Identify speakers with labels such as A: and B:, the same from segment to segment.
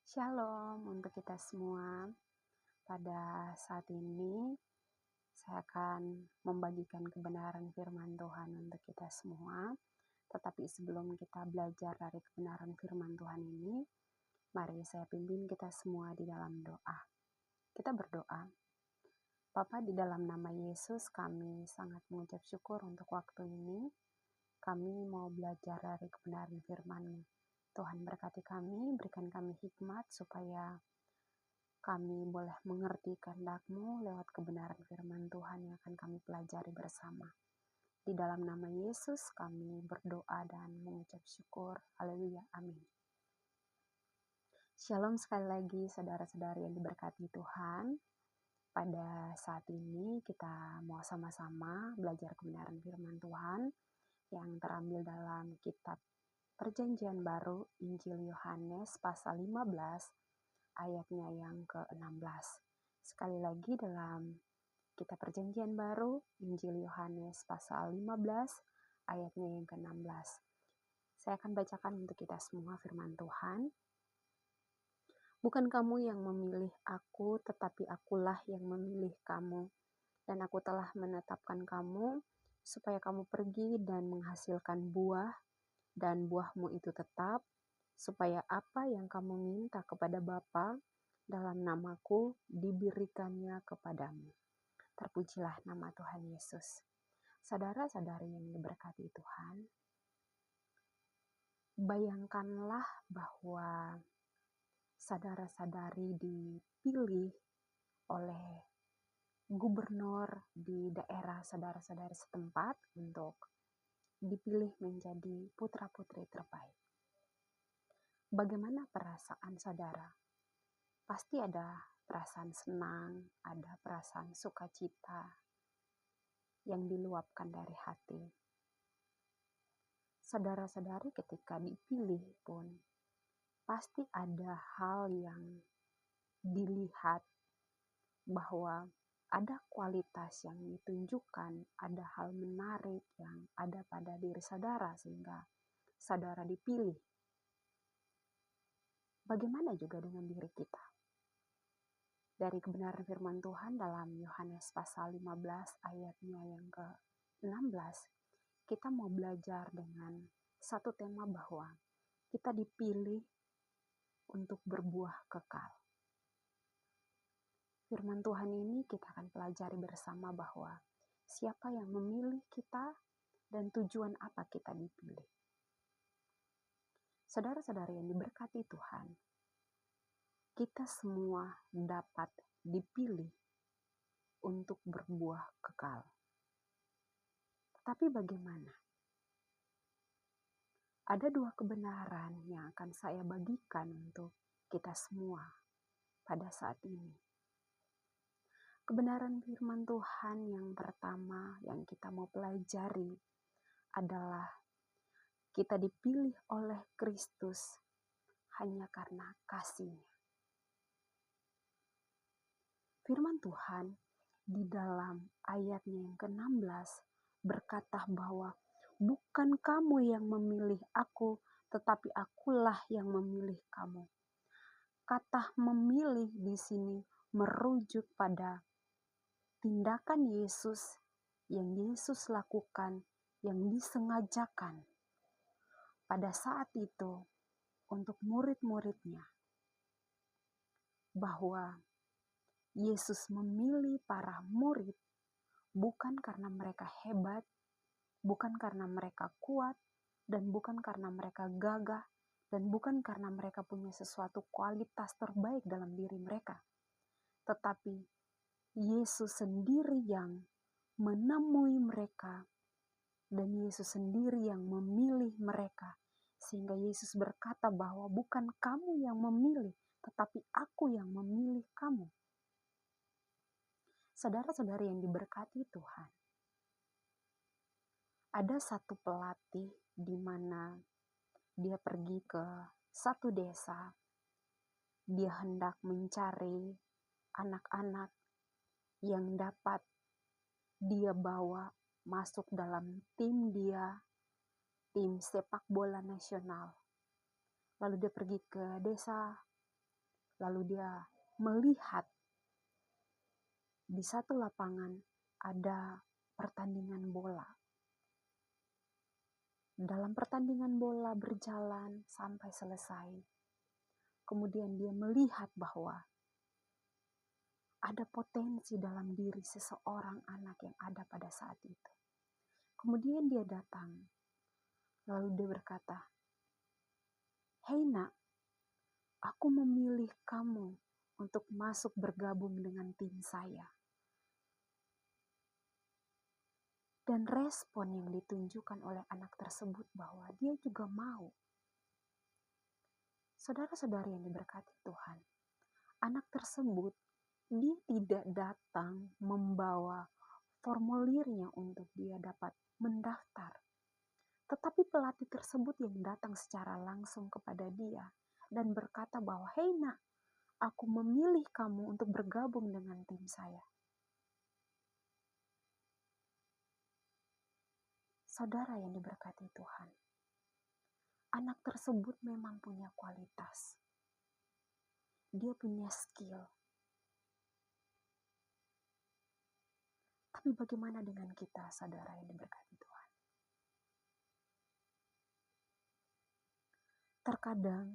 A: Shalom untuk kita semua. Pada saat ini, saya akan membagikan kebenaran firman Tuhan untuk kita semua. Tetapi sebelum kita belajar dari kebenaran firman Tuhan ini, mari saya pimpin kita semua di dalam doa. Kita berdoa. Bapa, di dalam nama Yesus, kami sangat mengucap syukur untuk waktu ini. Kami mau belajar dari kebenaran firman-Mu. Tuhan berkati kami, berikan kami hikmat supaya kami boleh mengerti kehendak-Mu lewat kebenaran firman Tuhan yang akan kami pelajari bersama. Di dalam nama Yesus kami berdoa dan mengucap syukur. Haleluya. Amin. Shalom sekali lagi saudara-saudari yang diberkati Tuhan. Pada saat ini kita mau sama-sama belajar kebenaran firman Tuhan yang terambil dalam kitab Perjanjian Baru Injil Yohanes pasal 15 ayatnya yang ke-16. Sekali lagi dalam kitab Perjanjian Baru Injil Yohanes pasal 15 ayatnya yang ke-16. Saya akan bacakan untuk kita semua firman Tuhan. Bukan kamu yang memilih aku, tetapi akulah yang memilih kamu. Dan aku telah menetapkan kamu supaya kamu pergi dan menghasilkan buah, dan buahmu itu tetap, supaya apa yang kamu minta kepada Bapa dalam namaku diberikannya kepadamu. Terpujilah nama Tuhan Yesus. Saudara-saudari yang diberkati Tuhan, bayangkanlah bahwa saudara-saudari dipilih oleh gubernur di daerah saudara-saudari setempat untuk dipilih menjadi putra-putri terbaik. Bagaimana perasaan saudara? Pasti ada perasaan senang, ada perasaan sukacita yang diluapkan dari hati. Saudara-saudari ketika dipilih pun pasti ada hal yang dilihat bahwa ada kualitas yang ditunjukkan, ada hal menarik yang ada pada diri saudara sehingga saudara dipilih. Bagaimana juga dengan diri kita? Dari kebenaran firman Tuhan dalam Yohanes pasal 15 ayatnya yang ke-16, kita mau belajar dengan satu tema bahwa kita dipilih untuk berbuah kekal. Firman Tuhan ini kita akan pelajari bersama bahwa siapa yang memilih kita dan tujuan apa kita dipilih. Saudara-saudari yang diberkati Tuhan, kita semua dapat dipilih untuk berbuah kekal. Tapi bagaimana? Ada dua kebenaran yang akan saya bagikan untuk kita semua pada saat ini. Kebenaran firman Tuhan yang pertama yang kita mau pelajari adalah kita dipilih oleh Kristus hanya karena kasih-Nya. Firman Tuhan di dalam ayatnya yang ke-16 berkata bahwa bukan kamu yang memilih aku, tetapi akulah yang memilih kamu. Kata memilih di sini merujuk pada tindakan Yesus yang Yesus lakukan, yang disengajakan pada saat itu untuk murid-muridnya, bahwa Yesus memilih para murid bukan karena mereka hebat, bukan karena mereka kuat, dan bukan karena mereka gagah, dan bukan karena mereka punya sesuatu kualitas terbaik dalam diri mereka. Tetapi Yesus sendiri yang menemui mereka, dan Yesus sendiri yang memilih mereka. Sehingga Yesus berkata bahwa bukan kamu yang memilih, tetapi aku yang memilih kamu. Saudara-saudari yang diberkati Tuhan, ada satu pelatih di mana dia pergi ke satu desa. Dia hendak mencari anak-anak yang dapat dia bawa masuk dalam tim dia, tim sepak bola nasional. Lalu dia pergi ke desa Lalu dia melihat di satu lapangan ada pertandingan bola. Dalam pertandingan bola berjalan sampai selesai. Kemudian dia melihat bahwa ada potensi dalam diri seseorang anak yang ada pada saat itu. Kemudian dia datang, lalu dia berkata, "Hei nak, aku memilih kamu untuk masuk bergabung dengan tim saya." Dan respon yang ditunjukkan oleh anak tersebut bahwa dia juga mau. Saudara-saudari yang diberkati Tuhan, anak tersebut dia tidak datang membawa formulirnya untuk dia dapat mendaftar. Tetapi pelatih tersebut yang datang secara langsung kepada dia dan berkata bahwa, "Hei nak, aku memilih kamu untuk bergabung dengan tim saya." Saudara yang diberkati Tuhan, anak tersebut memang punya kualitas. Dia punya skill. Tapi bagaimana dengan kita, saudara yang diberkati Tuhan? Terkadang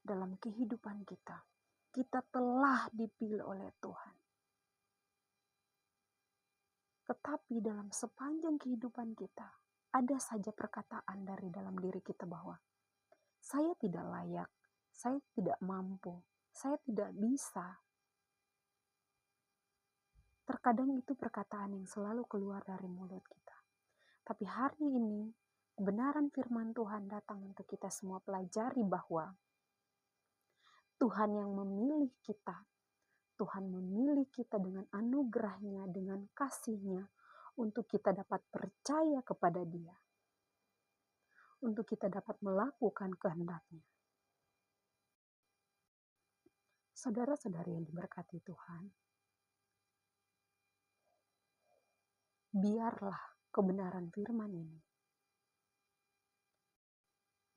A: dalam kehidupan kita, kita telah dipilih oleh Tuhan. Tetapi dalam sepanjang kehidupan kita, ada saja perkataan dari dalam diri kita bahwa saya tidak layak, saya tidak mampu, saya tidak bisa. Terkadang itu perkataan yang selalu keluar dari mulut kita. Tapi hari ini, kebenaran firman Tuhan datang untuk kita semua pelajari bahwa Tuhan yang memilih kita, Tuhan memilih kita dengan anugerahnya, dengan kasihnya, untuk kita dapat percaya kepada Dia, untuk kita dapat melakukan kehendak-Nya. Saudara-saudari yang diberkati Tuhan, biarlah kebenaran firman ini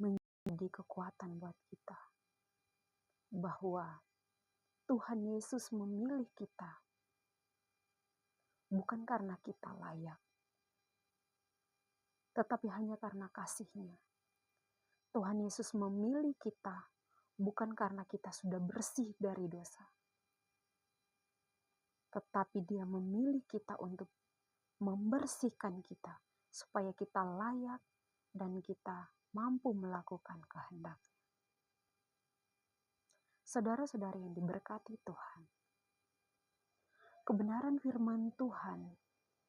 A: menjadi kekuatan buat kita, bahwa Tuhan Yesus memilih kita bukan karena kita layak, tetapi hanya karena kasih-Nya. Tuhan Yesus memilih kita bukan karena kita sudah bersih dari dosa, tetapi Dia memilih kita untuk membersihkan kita supaya kita layak dan kita mampu melakukan kehendak. Saudara-saudari yang diberkati Tuhan, kebenaran firman Tuhan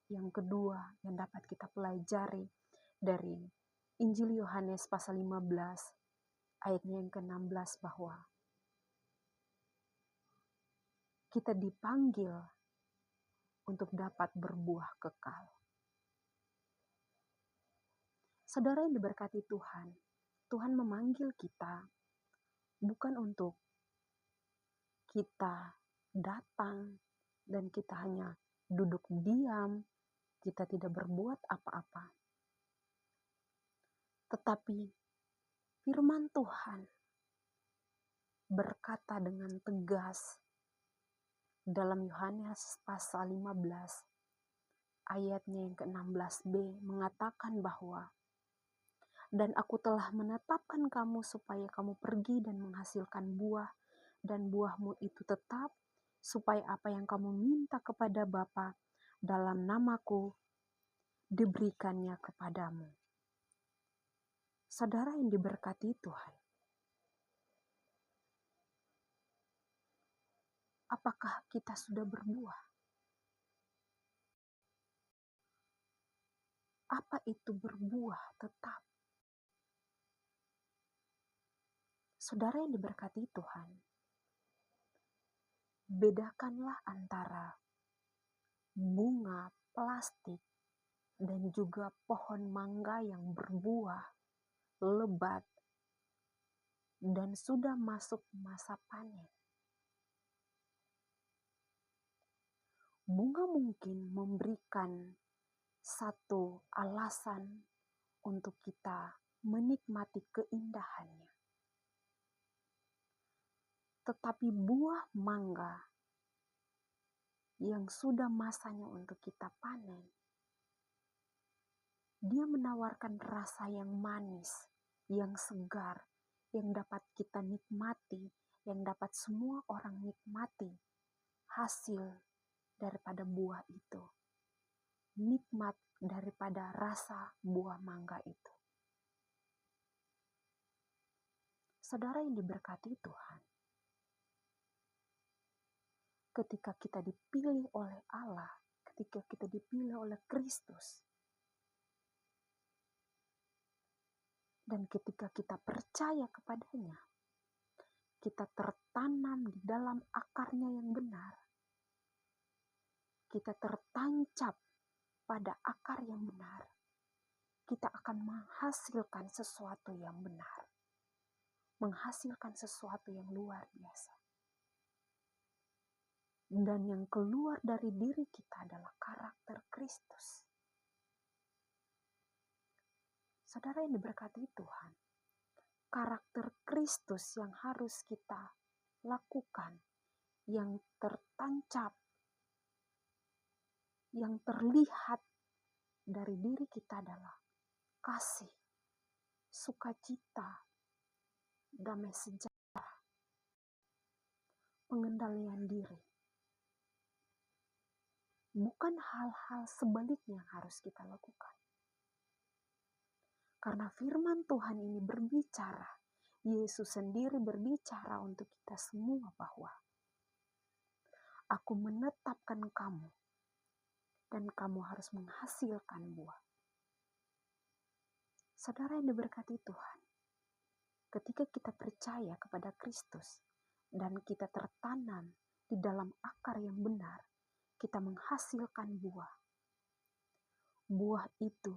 A: yang kedua yang dapat kita pelajari dari Injil Yohanes pasal 15 ayatnya yang ke-16 bahwa kita dipanggil untuk dapat berbuah kekal. Saudara yang diberkati Tuhan, Tuhan memanggil kita bukan untuk kita datang dan kita hanya duduk diam, kita tidak berbuat apa-apa. Tetapi firman Tuhan berkata dengan tegas dalam Yohanes pasal 15 ayatnya yang ke-16b mengatakan bahwa dan aku telah menetapkan kamu supaya kamu pergi dan menghasilkan buah dan buahmu itu tetap, supaya apa yang kamu minta kepada Bapa dalam namaku diberikannya kepadamu. Saudara yang diberkati Tuhan, apakah kita sudah berbuah? Apa itu berbuah tetap? Saudara yang diberkati Tuhan, bedakanlah antara bunga plastik dan juga pohon mangga yang berbuah, lebat, dan sudah masuk masa panen. Bunga mungkin memberikan satu alasan untuk kita menikmati keindahannya. Tetapi buah mangga yang sudah masanya untuk kita panen, dia menawarkan rasa yang manis, yang segar, yang dapat kita nikmati, yang dapat semua orang nikmati hasil daripada buah itu. Nikmat daripada rasa buah mangga itu. Saudara yang diberkati Tuhan, ketika kita dipilih oleh Allah, ketika kita dipilih oleh Kristus, dan ketika kita percaya kepadanya, kita tertanam di dalam akarnya yang benar, kita tertancap pada akar yang benar, kita akan menghasilkan sesuatu yang benar, menghasilkan sesuatu yang luar biasa. Dan yang keluar dari diri kita adalah karakter Kristus. Saudara yang diberkati Tuhan, karakter Kristus yang harus kita lakukan, yang tertancap, yang terlihat dari diri kita adalah kasih, sukacita, damai sejahtera, pengendalian diri. Bukan hal-hal sebaliknya yang harus kita lakukan. Karena firman Tuhan ini berbicara, Yesus sendiri berbicara untuk kita semua bahwa aku menetapkan kamu dan kamu harus menghasilkan buah. Saudara yang diberkati Tuhan, ketika kita percaya kepada Kristus dan kita tertanam di dalam akar yang benar, kita menghasilkan buah. Buah itu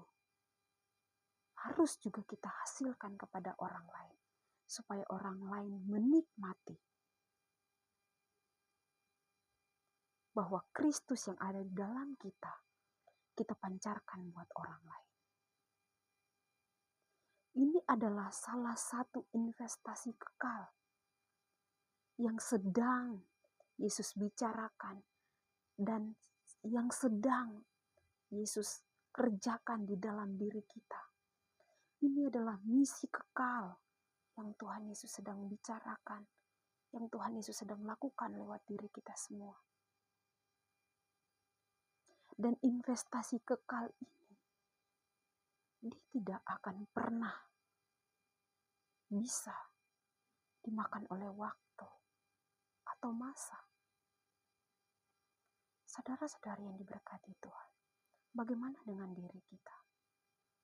A: harus juga kita hasilkan kepada orang lain, supaya orang lain menikmati bahwa Kristus yang ada di dalam kita, kita pancarkan buat orang lain. Ini adalah salah satu investasi kekal yang sedang Yesus bicarakan dan yang sedang Yesus kerjakan di dalam diri kita. Ini adalah misi kekal yang Tuhan Yesus sedang bicarakan, yang Tuhan Yesus sedang lakukan lewat diri kita semua. Dan investasi kekal ini, dia tidak akan pernah bisa dimakan oleh waktu atau masa. Saudara-saudari yang diberkati Tuhan, bagaimana dengan diri kita?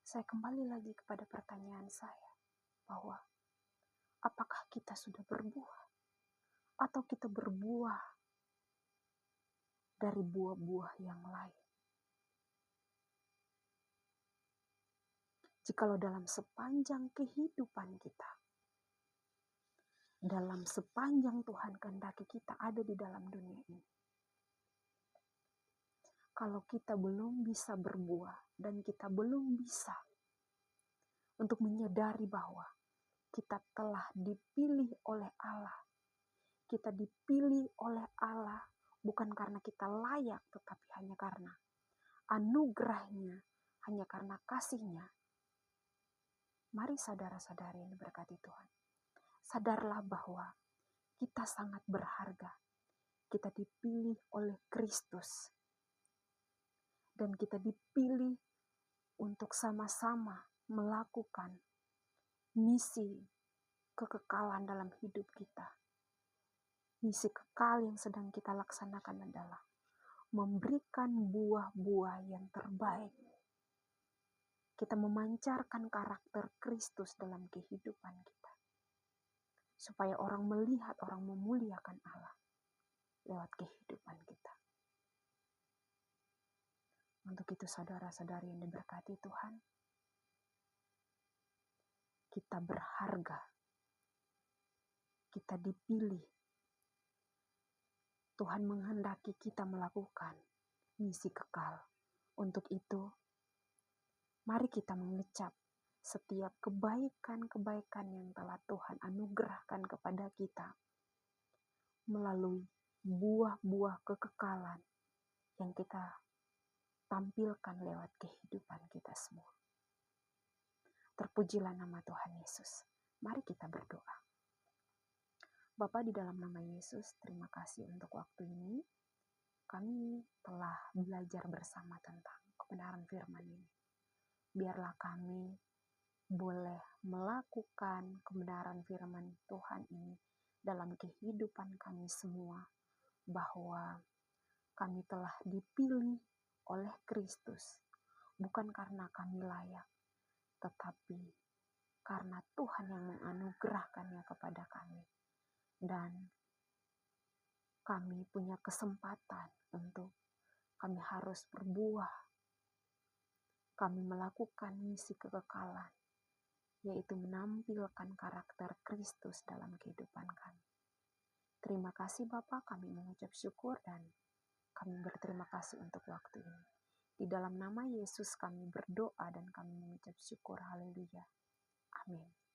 A: Saya kembali lagi kepada pertanyaan saya, bahwa apakah kita sudah berbuah? Atau kita berbuah dari buah-buah yang lain? Jikalau dalam sepanjang kehidupan kita, dalam sepanjang Tuhan kehendaki kita ada di dalam dunia ini, kalau kita belum bisa berbuah dan kita belum bisa untuk menyadari bahwa kita telah dipilih oleh Allah, kita dipilih oleh Allah bukan karena kita layak, tetapi hanya karena anugerahnya, hanya karena kasihnya. Mari saudara-saudari yang diberkati Tuhan, sadarlah bahwa kita sangat berharga. Kita dipilih oleh Kristus. Dan kita dipilih untuk sama-sama melakukan misi kekekalan dalam hidup kita. Misi kekal yang sedang kita laksanakan adalah memberikan buah-buah yang terbaik. Kita memancarkan karakter Kristus dalam kehidupan kita. Supaya orang melihat, orang memuliakan Allah lewat kehidupan kita. Untuk itu saudara-saudari yang diberkati Tuhan, kita berharga, kita dipilih. Tuhan menghendaki kita melakukan misi kekal. Untuk itu, mari kita mengecap setiap kebaikan-kebaikan yang telah Tuhan anugerahkan kepada kita. melalui buah-buah kekekalan yang kita tampilkan lewat kehidupan kita semua. Terpujilah nama Tuhan Yesus. Mari kita berdoa. Bapa, di dalam nama Yesus, terima kasih untuk waktu ini. Kami telah belajar bersama tentang kebenaran firman ini. Biarlah kami boleh melakukan kebenaran firman Tuhan ini dalam kehidupan kami semua, bahwa kami telah dipilih oleh Kristus, bukan karena kami layak, tetapi karena Tuhan yang menganugerahkannya kepada kami. Dan kami punya kesempatan untuk kami harus berbuah. Kami melakukan misi kekekalan, yaitu menampilkan karakter Kristus dalam kehidupan kami. Terima kasih Bapa, kami mengucap syukur dan kami berterima kasih untuk waktu ini. Di dalam nama Yesus kami berdoa dan kami mengucap syukur. Haleluya. Amin.